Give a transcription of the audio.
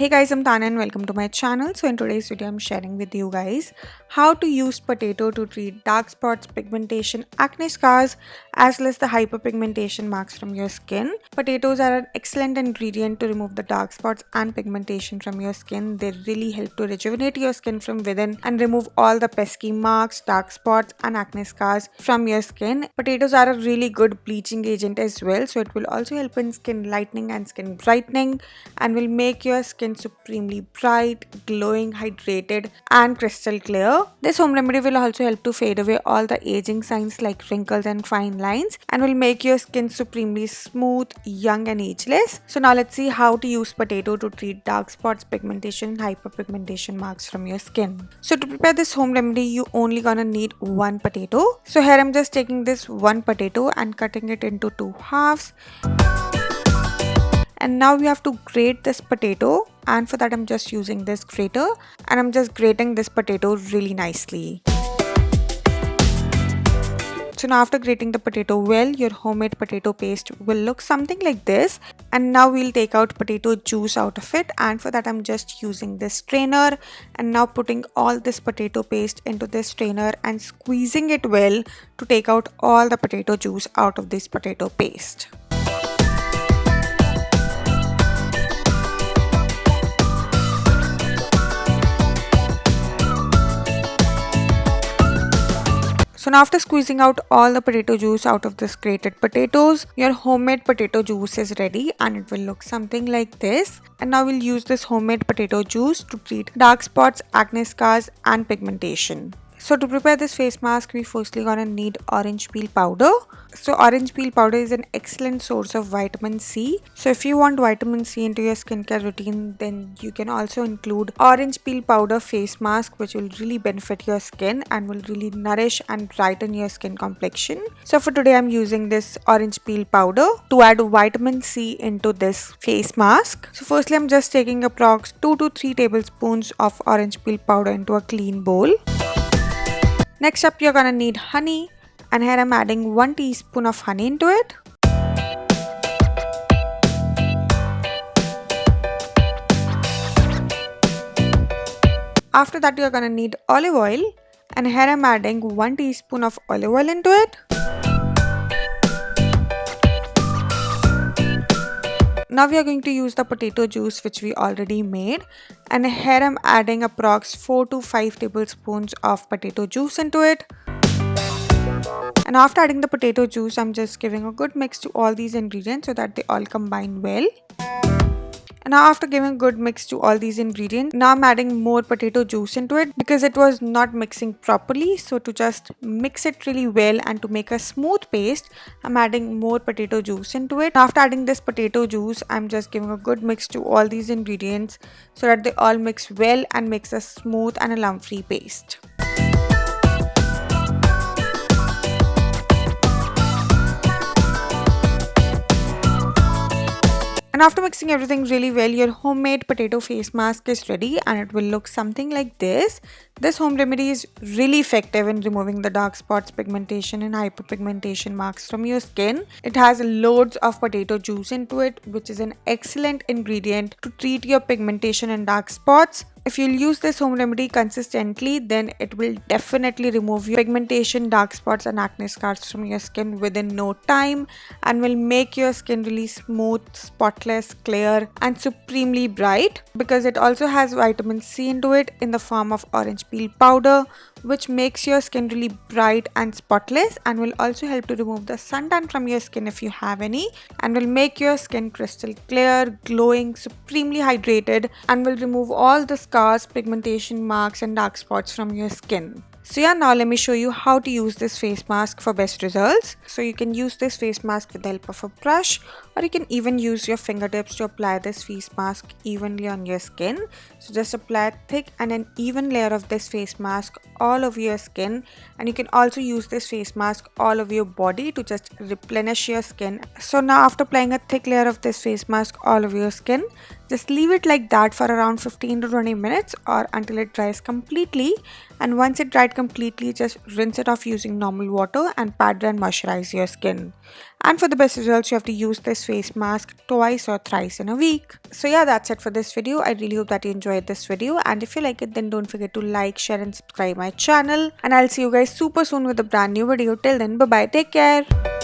Hey guys, I'm Tanya and welcome to my channel. So in today's video, I'm sharing with you guys how to use potato to treat dark spots, pigmentation, acne scars, as well as the hyperpigmentation marks from your skin. Potatoes are an excellent ingredient to remove the dark spots and pigmentation from your skin. They really help to rejuvenate your skin from within and remove all the pesky marks, dark spots, and acne scars from your skin. Potatoes are a really good bleaching agent as well, so it will also help in skin lightening and skin brightening and will make your skin supremely bright, glowing, hydrated, and crystal clear. This home remedy will also help to fade away all the aging signs like wrinkles and fine lines and will make your skin supremely smooth, young, and ageless. So now let's see how to use potato to treat dark spots, pigmentation, and hyperpigmentation marks from your skin. So to prepare this home remedy, you only gonna need one potato. So here I'm just taking this one potato and cutting it into two halves. And now we have to grate this potato, and for that I'm just using this grater and I'm just grating this potato really nicely. So now after grating the potato well, your homemade potato paste will look something like this. And now we'll take out potato juice out of it, and for that I'm just using this strainer and now putting all this potato paste into this strainer and squeezing it well to take out all the potato juice out of this potato paste. So now after squeezing out all the potato juice out of this grated potatoes, your homemade potato juice is ready and it will look something like this. And now we'll use this homemade potato juice to treat dark spots, acne scars, and pigmentation. So to prepare this face mask, we firstly gonna need orange peel powder. So orange peel powder is an excellent source of vitamin C. So if you want vitamin C into your skincare routine, then you can also include orange peel powder face mask, which will really benefit your skin and will really nourish and brighten your skin complexion. So for today, I'm using this orange peel powder to add vitamin C into this face mask. So firstly, I'm just taking approx 2 to 3 tablespoons of orange peel powder into a clean bowl. Next up, you're gonna need honey, and here I'm adding 1 teaspoon of honey into it. After that, you're gonna need olive oil, and here I'm adding 1 teaspoon of olive oil into it. Now we are going to use the potato juice which we already made, and here I'm adding approx 4 to 5 tablespoons of potato juice into it. And after adding the potato juice, I'm just giving a good mix to all these ingredients so that they all combine well. And now after giving a good mix to all these ingredients, now I'm adding more potato juice into it because it was not mixing properly. So to just mix it really well and to make a smooth paste, I'm adding more potato juice into it. After adding this potato juice, I'm just giving a good mix to all these ingredients so that they all mix well and makes a smooth and a lump-free paste. And after mixing everything really well, your homemade potato face mask is ready and it will look something like this. This home remedy is really effective in removing the dark spots, pigmentation, and hyperpigmentation marks from your skin. It has loads of potato juice into it, which is an excellent ingredient to treat your pigmentation and dark spots. If you'll use this home remedy consistently, then it will definitely remove your pigmentation, dark spots, and acne scars from your skin within no time and will make your skin really smooth, spotless, clear, and supremely bright because it also has vitamin C into it in the form of orange peel powder, which makes your skin really bright and spotless and will also help to remove the suntan from your skin if you have any and will make your skin crystal clear, glowing, supremely hydrated, and will remove all the scars, pigmentation marks, and dark spots from your skin. So yeah, now let me show you how to use this face mask for best results. So you can use this face mask with the help of a brush, or you can even use your fingertips to apply this face mask evenly on your skin. So just apply a thick and an even layer of this face mask all over your skin, and you can also use this face mask all over your body to just replenish your skin. So now after applying a thick layer of this face mask all over your skin, just leave it like that for around 15 to 20 minutes or until it dries completely. And once it dried completely, just rinse it off using normal water and pat and moisturize your skin. And for the best results, you have to use this face mask twice or thrice in a week. So yeah, that's it for this video. I really hope that you enjoyed this video, and if you like it, then don't forget to like, share and subscribe my channel, and I'll see you guys super soon with a brand new video. Till then, bye bye, take care.